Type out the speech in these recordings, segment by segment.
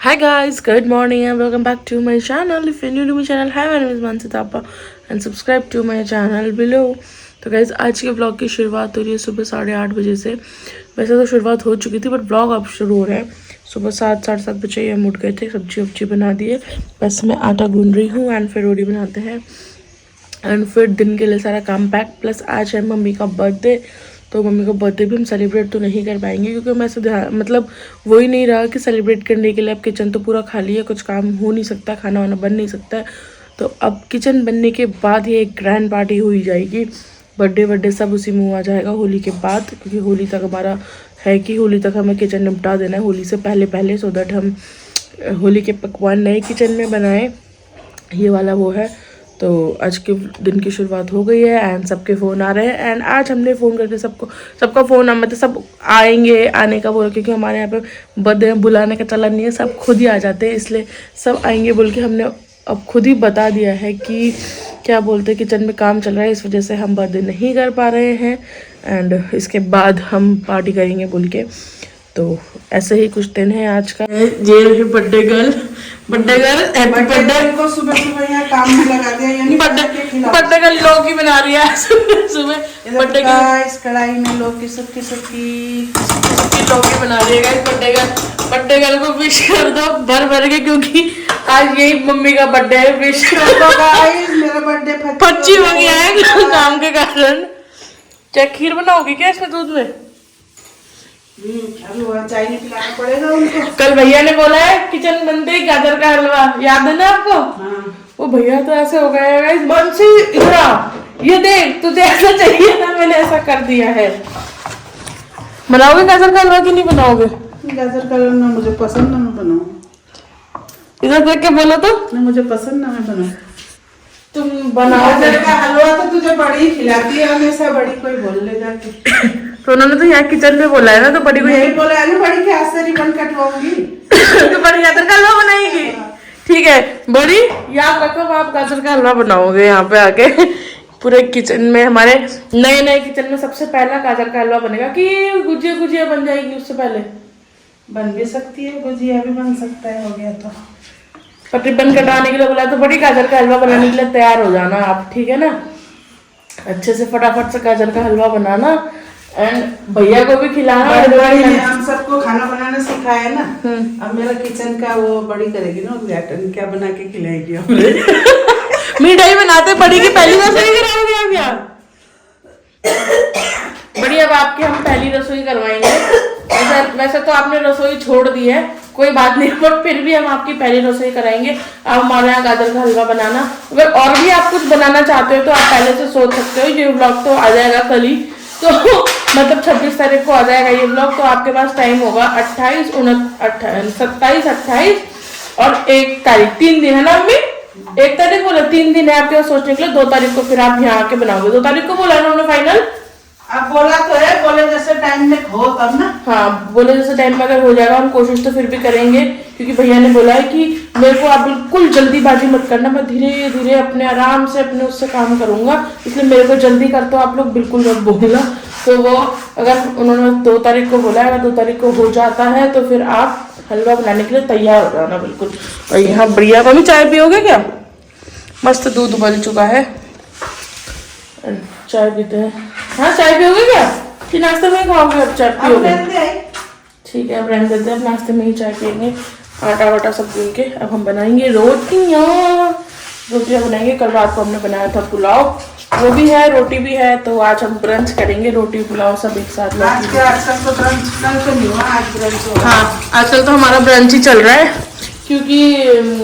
Hi guys, good morning and welcome back to my channel. If you're new to my channel, hi, my name is Mansi Thapa and subscribe to my channel below. तो guys आज के blog की शुरुआत हो रही है सुबह 8:30 बजे से। वैसे तो शुरुआत हो चुकी थी बट ब्लॉग अब शुरू हो रहा है। सुबह 7 साढ़े 7 बजे हम उठ गए थे, सब्जी वब्जी बना दिए, बस मैं आटा गूंद रही हूँ एंड फिर रोटी बनाते हैं एंड फिर दिन के लिए सारा काम पैक। प्लस आज है मम्मी का बर्थडे, तो मम्मी का बर्थडे भी हम सेलिब्रेट तो नहीं कर पाएंगे क्योंकि मैं ऐसे मतलब वो ही नहीं रहा कि सेलिब्रेट करने के लिए अब किचन तो पूरा खाली है, कुछ काम हो नहीं सकता, खाना वाना बन नहीं सकता है। तो अब किचन बनने के बाद ही एक ग्रैंड पार्टी हो ही जाएगी। बर्थडे सब उसी में आ जाएगा होली के बाद, क्योंकि होली तक हमारा है कि होली तक हमें किचन निपटा देना है, होली से पहले सो दैट हम होली के पकवान नए किचन में बनाएं। ये वाला वो है। तो आज के दिन की शुरुआत हो गई है एंड सबके फ़ोन आ रहे हैं एंड आज हमने फ़ोन करके सबका फ़ोन मतलब सब आएंगे, आने का बोल, क्योंकि हमारे यहाँ पे बर्थडे बुलाने का चलन नहीं है, सब खुद ही आ जाते हैं, इसलिए सब आएंगे बोल के हमने अब खुद ही बता दिया है कि क्या बोलते हैं किचन में काम चल रहा है, इस वजह से हम बर्थडे नहीं कर पा रहे हैं एंड इसके बाद हम पार्टी करेंगे बोल के। तो ऐसे ही कुछ दिन है आज का। ये रही बर्थडे गर्ल हैप्पी बर्थडे को सुबह यहाँ काम में लगा दिया, यानी बर्थडे गर्ल लौकी बना रही है सुबह बर्थडे इस कढ़ाई में लौकी सबकी लौकी बना रही है। बर्थडे गर्ल को विश कर दो भर के, क्योंकि आज यही मम्मी का बर्थडे है। विश कर दो गाइस, मेरा बर्थडे पच्ची हो गया है काम के कारण। चाहे खीर बनाओगी क्या इसमें दूध में? चाय नहीं पिलाना पड़ेगा उनको। कल भैया ने बोला है किचन बनते ही गाजर का हलवा, याद है ना आपको? हाँ। वो भैया तो ऐसे हो गए हैं बंसी इधर ये देख तुझे ऐसा चाहिए था, मैंने ऐसा कर दिया है। बनाओगे गाजर का हलवा कि नहीं बनाओगे? गाजर का हलवा ना मुझे पसंद, ना मैं बनाऊं। इधर देख के बोलो तो। ना मुझे पसंद, ना मैं बनाऊं। तुम बनाओ गाजर का हलवा तो तुझे बड़ी खिलाती है हमेशा, बड़ी कोई बोल ले जाके। तो उन्होंने तो यहाँ किचन में बोला है ना, तो बड़ी को यही बोला है ना, बड़ी के हाथ से रिबन कटवाऊंगी तो बड़ी गाजर का हलवा बनाएगी। ठीक है बड़ी, याद रखो आप गाजर का हलवा बनाओगे यहाँ पे आके। पूरे किचन में हमारे नए किचन में सबसे पहला गाजर का हलवा बनेगा कि गुजिया बन जाएगी उससे पहले? बन भी सकती है, गुजिया भी बन सकता है, हो गया तो। पर रिबन कटाने के लिए बोला तो बड़ी गाजर का हलवा बनाने के लिए तैयार हो जाना आप, ठीक है ना? अच्छे से फटाफट से गाजर का हलवा बनाना एंड भैया को भी खिलाना। हम सबको खाना बनाना सिखाया ना, अब मेरा किचन का वो बड़ी करेगी ना उद्घाटन, क्या बना के खिलाएगी हमें। मिठाई बनाते बड़ी की पहली रसोई कराओगे आप यार? बड़ी अब आपकी हम पहली रसोई करवाएंगे। वैसे तो आपने रसोई छोड़ दी है, कोई बात नहीं, बट फिर भी हम आपकी पहली रसोई कराएंगे। आप हमारे यहाँ गाजर का हलवा बनाना। अगर और भी आप कुछ बनाना चाहते हो तो आप पहले से सोच सकते हो। ये व्लॉग तो आ जाएगा कल ही, तो मतलब 26 तारीख को आ जाएगा ये व्लॉग। तो आपके पास टाइम होगा 28, 29, 27, 28 और 1 तारीख, 3 दिन है ना मम्मी? 1 तारीख बोला, 3 दिन है आपके पास सोचने के लिए। 2 तारीख को फिर आप यहाँ आके बनाओगे। 2 तारीख को बोला ना उन्होंने फाइनल? अब बोला तो है, बोले जैसे टाइम में हो तब ना। हाँ बोले जैसे टाइम में अगर हो जाएगा, हम कोशिश तो फिर भी करेंगे, क्योंकि भैया ने बोला है कि मेरे को आप बिल्कुल जल्दीबाजी मत करना, मैं धीरे धीरे अपने आराम से अपने उससे काम करूंगा, इसलिए मेरे को जल्दी कर तो आप लोग बिल्कुल मत बोलना। तो वो अगर उन्होंने 2 तारीख को बोला है, अगर 2 तारीख को हो जाता है तो फिर आप हलवा बनाने के लिए तैयार हो जाना बिल्कुल। और यहाँ बढ़िया मम्मी चाय पियोगे क्या? मस्त दूध उबल चुका है, चाय पीते हैं। हाँ चाय पियोगे क्या कि नाश्ते में खाओगे? अब चाय पियोगे? ठीक है अब रहने देते हैं, अब नाश्ते में ही चाय पियेंगे। आटा वाटा सब गूंद के अब हम बनाएंगे रोटियाँ बनाएंगे। कल रात को हमने बनाया था पुलाव, वो भी है, रोटी भी है, तो आज हम ब्रंच करेंगे, रोटी पुलाव सब एक साथ। आजकल तो ब्रंच तो नहीं हुआ, आज ब्रंच हो। हाँ आजकल तो हमारा ब्रंच ही चल रहा है, क्योंकि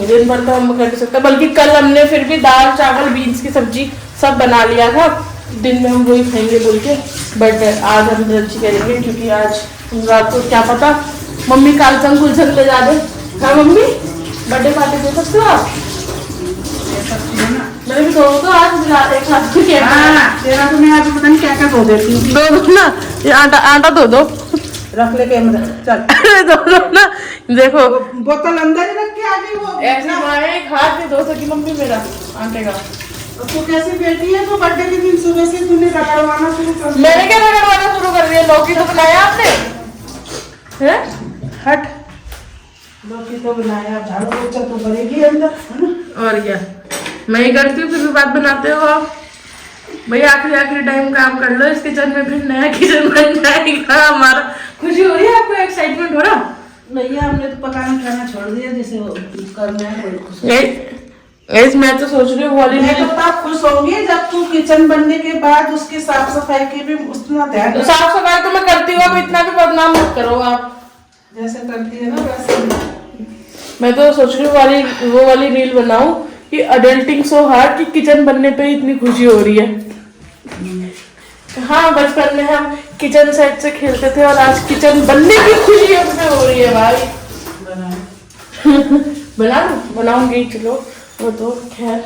दिन भर तो हम कर नहीं सकते। बल्कि कल हमने फिर भी दाल चावल बीन्स की सब्जी सब बना लिया था, दिन में हम वही खाएंगे बोल के। बट आज हम ब्रंच ही करेंगे, क्योंकि आज रात को क्या पता मम्मी कालचन कुलचन ले जा दे। हाँ मम्मी बर्थडे पार्टी दे सकते हो आप? मैंने भी दो तो आज एक साथ तेरा तो मैं आज पता नहीं क्या क्या धो देती हूँ। दो ना, ये आटा दो रख ले कैमरा, चल दो ना। देखो बोतल अंदर ही रख के आ गई वो। ऐसे एक हाथ में धो सकी मम्मी मेरा आटे का। तू कैसी बेटी है, तो बर्थडे के दिन सुबह से तूने रगड़वाना शुरू कर दिया। मैंने क्या रगड़वाना शुरू कर दिया? लौकी तो बनाया आपने? हैं? हट, लौकी तो बनाया, झाड़ू पोछा तो करेगी अंदर, है ना। और क्या, मैं ही करती हूँ, फिर भी बात बनाते हो आप। भाई आखिरी टाइम काम कर लो इस किचन में, फिर नया किचन बन जाएगा हमारा। खुशी हो रही है आपको, एक्साइटमेंट हो रहा? भैया हमने तो पकाना खाना छोड़ दिया, जैसे वो करना है कोई खुश। मैं तो सोच रही हूँ वाली मैं तो तब खुश होंगी जब तू किचन बनने के बाद उसकी साफ सफाई की भी उतना ध्यान। साफ सफाई तो मैं करती हूँ, अब इतना भी बदनाम मत करो आप। जैसे करती है ना वैसे। मैं तो सोच रही हूँ वो वाली रील बनाऊं कि अडल्टिंग सो हार्ड, कि किचन बनने पे इतनी खुशी हो रही है। हाँ, बचपन में हम किचन सेट से खेलते थे और आज किचन बनने की खुशी हमसे हो रही है भाई। बनाऊंगी, चलो वो तो खैर।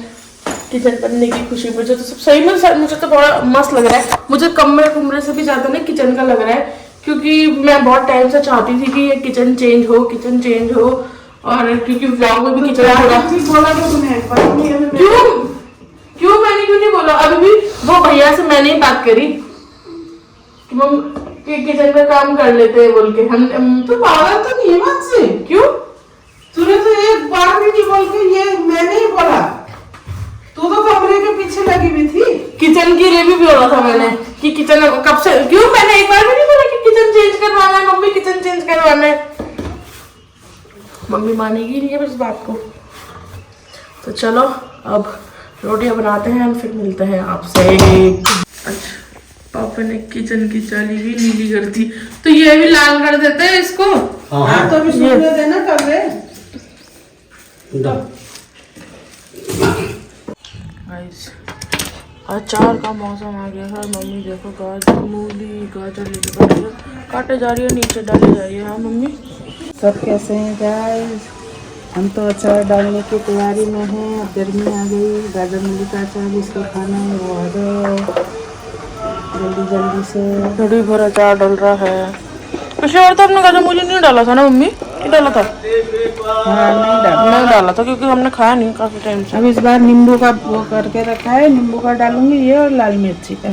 किचन बनने की खुशी मुझे तो सब सही में, मुझे तो बड़ा मस्त लग रहा है। मुझे कमरे से भी ज्यादा ना किचन का लग रहा है, क्योंकि मैं बहुत टाइम से चाहती थी कि ये किचन चेंज हो। और क्योंकि व्लॉग में भी किचन बोला तो तुम्हें क्यों मैंने क्यों नहीं बोला? अभी भी वो भैया से मैंने ही बात करी कि किचन में काम कर लेते हैं बोल के। हम तो पागल तो नहीं है बात से। क्यों? तूने तो एक बार भी नहीं बोल के, ये मैंने ही बोला। तू तो कमरे के पीछे लगी हुई थी। किचन के लिए भी बोला था मैंने कि किचन कब से, क्यों मैंने एक बार भी नहीं बोला कि किचन चेंज करवाना है मम्मी, किचन चेंज करवाना है। मम्मी मानेगी नहीं है इस बात को। तो चलो अब रोटियां बनाते हैं, फिर मिलते हैं आपसे। अच्छा, पापा ने किचन की चाली भी नीली कर दी, तो ये भी लाल कर देते हैं इसको। हाँ तो अभी सूखने देना कर रहे। अचार का मौसम आ गया है। मम्मी देखो गाजर, मूली, गाजर लेके काटे जा रही है, नीचे डाली जा रही है। हाँ मम्मी, सब कैसे हैं गाइस? हम तो अचार डालने की तैयारी में हैं। अब गर्मी आ गई, गाजर मूली का अचार जिसको खाना है वो आ जाओ जल्दी से। थोड़ी भर अचार डल रहा है। पिछली बार तो हमने गाजर मूली नहीं डाला था ना मम्मी? नहीं डाला था। हाँ नहीं डाला था क्योंकि हमने खाया नहीं काफी टाइम से। अब इस बार नींबू का वो करके रखा है, नींबू का डालूंगी ये, और लाल मिर्ची का।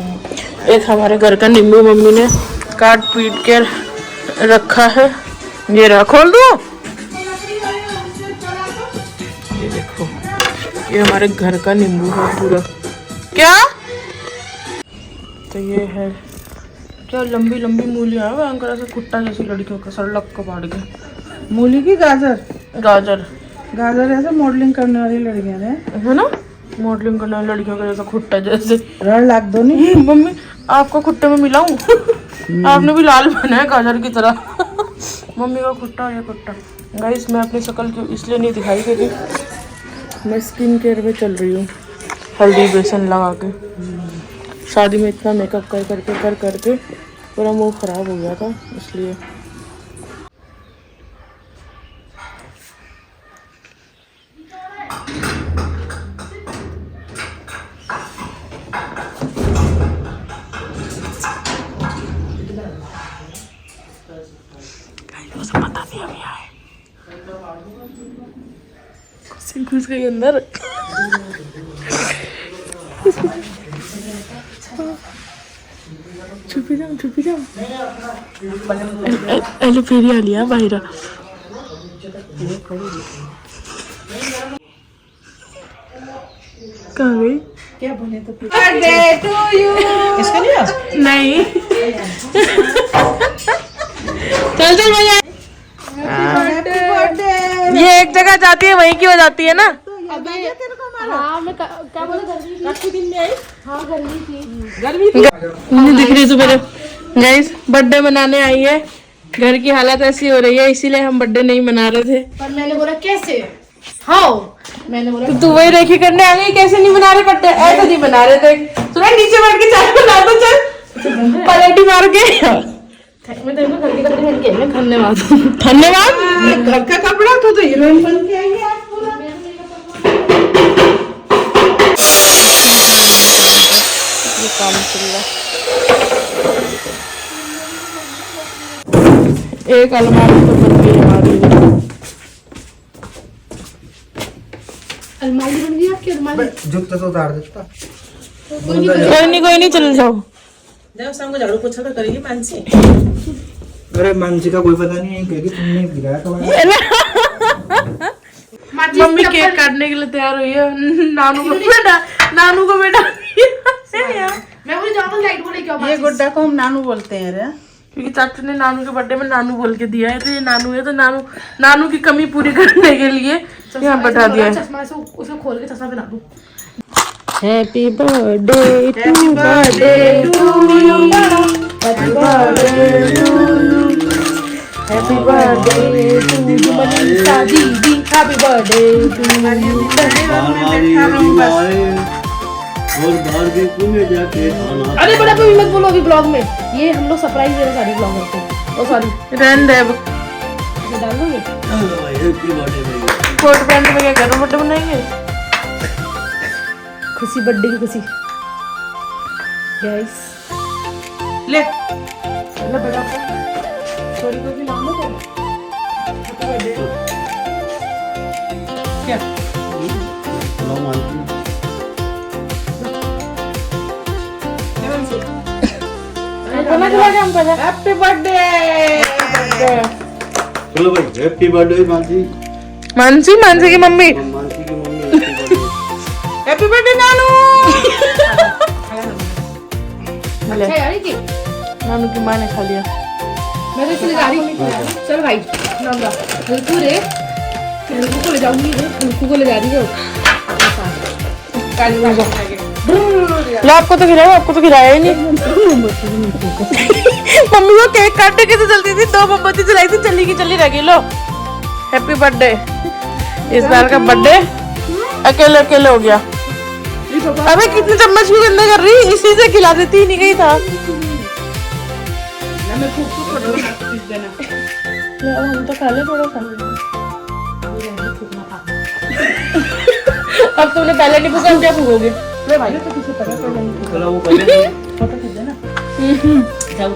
एक हमारे घर का नींबू मम्मी ने काट पीट के रखा है। ये रहा, खोल दो। ये देखो, ये हमारे घर का नींबू है पूरा। क्या? तो ये है क्या, लंबी लंबी मूलियां है अंकर ऐसे कुट्टा जैसी लड़कियों का सर लग कबाड़ के। मूली की गाजर गाजर ऐसे मॉडलिंग करने वाली लड़कियां है ना, मॉडलिंग करने वाली लड़कियों का जैसा खुट्टा जैसे। रड़ लाग दो नहीं मम्मी, आपको खुट्टे में मिलाऊं? आपने भी लाल बना है गाजर की तरह। मम्मी का खुट्टा और ये खुट्टा। गाइस मैं अपनी शक्ल क्यों इसलिए नहीं दिखाई क्योंकि मैं स्किन केयर में चल रही हूँ, हल्दी बेसन लगा के। शादी में इतना मेकअप कर करके पूरा मुंह खराब हो गया था, इसलिए। उसे पता नहीं अभी आए, घुस गई अंदर। छुपी जाओ। एले फेरी आ लिया बाहर। कहाँ गई? क्या बोले तो बर्थडे टू यू। इसको नहीं चल भैया, ये एक जगह जाती है वहीं की हो जाती है ना। हाँ मैं क्या बोले, गर्मी दिन में आई। हाँ गर्मी थी। नहीं दिख रही सुबह। गाइस बर्थडे मनाने आई है, घर की हालत ऐसी हो रही है, इसीलिए हम बर्थडे नहीं मना रहे थे। पर मैंने बोला कैसे, हाँ मैंने बोला तो तू वही रेखी करने आ गई, कैसे नहीं बना रहे बर्थडे? ऐसे नहीं बना रहे थे। सुना नीचे बैठ के चाय बना दो, चल पलटी मार के। मैं तो घर के कपड़े पहन के आई, धन्यवाद। घर का कपड़ा तो हीरोइन बन के आई है आज पूरा। ये काम चल रहा है। एक अलमारी तो बन गई हमारी। अलमारी बन गई आपकी? अलमारी जूता तो उतार देता। कोई नहीं चल जाओ। जाओ शाम को झाड़ू पोछा तो करेगी मानसी। अरे मानसी का कोई पता नहीं है कि तुमने गिराया कबाड़। करने के लिए तैयार हुई है। नानू को बेटा मैं बोली ज्यादा लाइट बोले क्या ये गुड्डा को हम नानू बोलते हैं रे। क्योंकि चाचू ने नानू के बर्थडे में नानू बोल के दिया है, तो ये नानू है, तो नानू की कमी पूरी करने के लिए यहाँ बैठा दिया है। चश्मा से उसे खोल के चश्मा पहना दूं। Happy birthday to you, happy birthday to you, happy birthday to you Manisha didi, happy birthday to you. और बाहर के कुएं जाके खाना। अरे बड़ा कोई मत बोलो अभी ब्लॉग में, ये हम लोग सरप्राइज दे रहे सारे ब्लॉगर को। ओ सॉरी रहने दे, ये डाल दूंगे। हैप्पी बर्थडे भाई। कोट पैंट में क्या कर रहे हो, बर्थडे बनाएंगे? खुशी बर्थडे की खुशी गाइस। ले चलो बड़ा सॉरी को भी नाम लो। हैप्पी बर्थडे क्या लो मानती। खाना खिला के हम पहले हैप्पी बर्थडे। चलो भाई हैप्पी बर्थडे मानसी। मानसी की मम्मी। मानसी की मम्मी हैप्पी बर्थडे नानू। अच्छा यार ये नानू की माँ ने खा लिया। मैं तो इसलिए जा रही हूँ। चल भाई नाम हल्कू रे, हल्कू को ले जाऊंगी रे, हल्कू को ले जा रही हो। लो आपको तो खिलाया, आपको तो खिलाया ही नहीं। मम्मी को केक काटने की तो जल्दी थी, 2 मोमबत्ती जलाई थी, चली रह गई। लो हैप्पी बर्थडे। इस बार का बर्थडे अकेले हो गया। अबे कितने चम्मच क्यों गंदे कर रही, इसी से खिला देती, नहीं गई था। हम तो खा ले थोड़ा सा। अब तुमने पहले नहीं पूछा, क्या पूछोगे? चलो वो पहले जाओ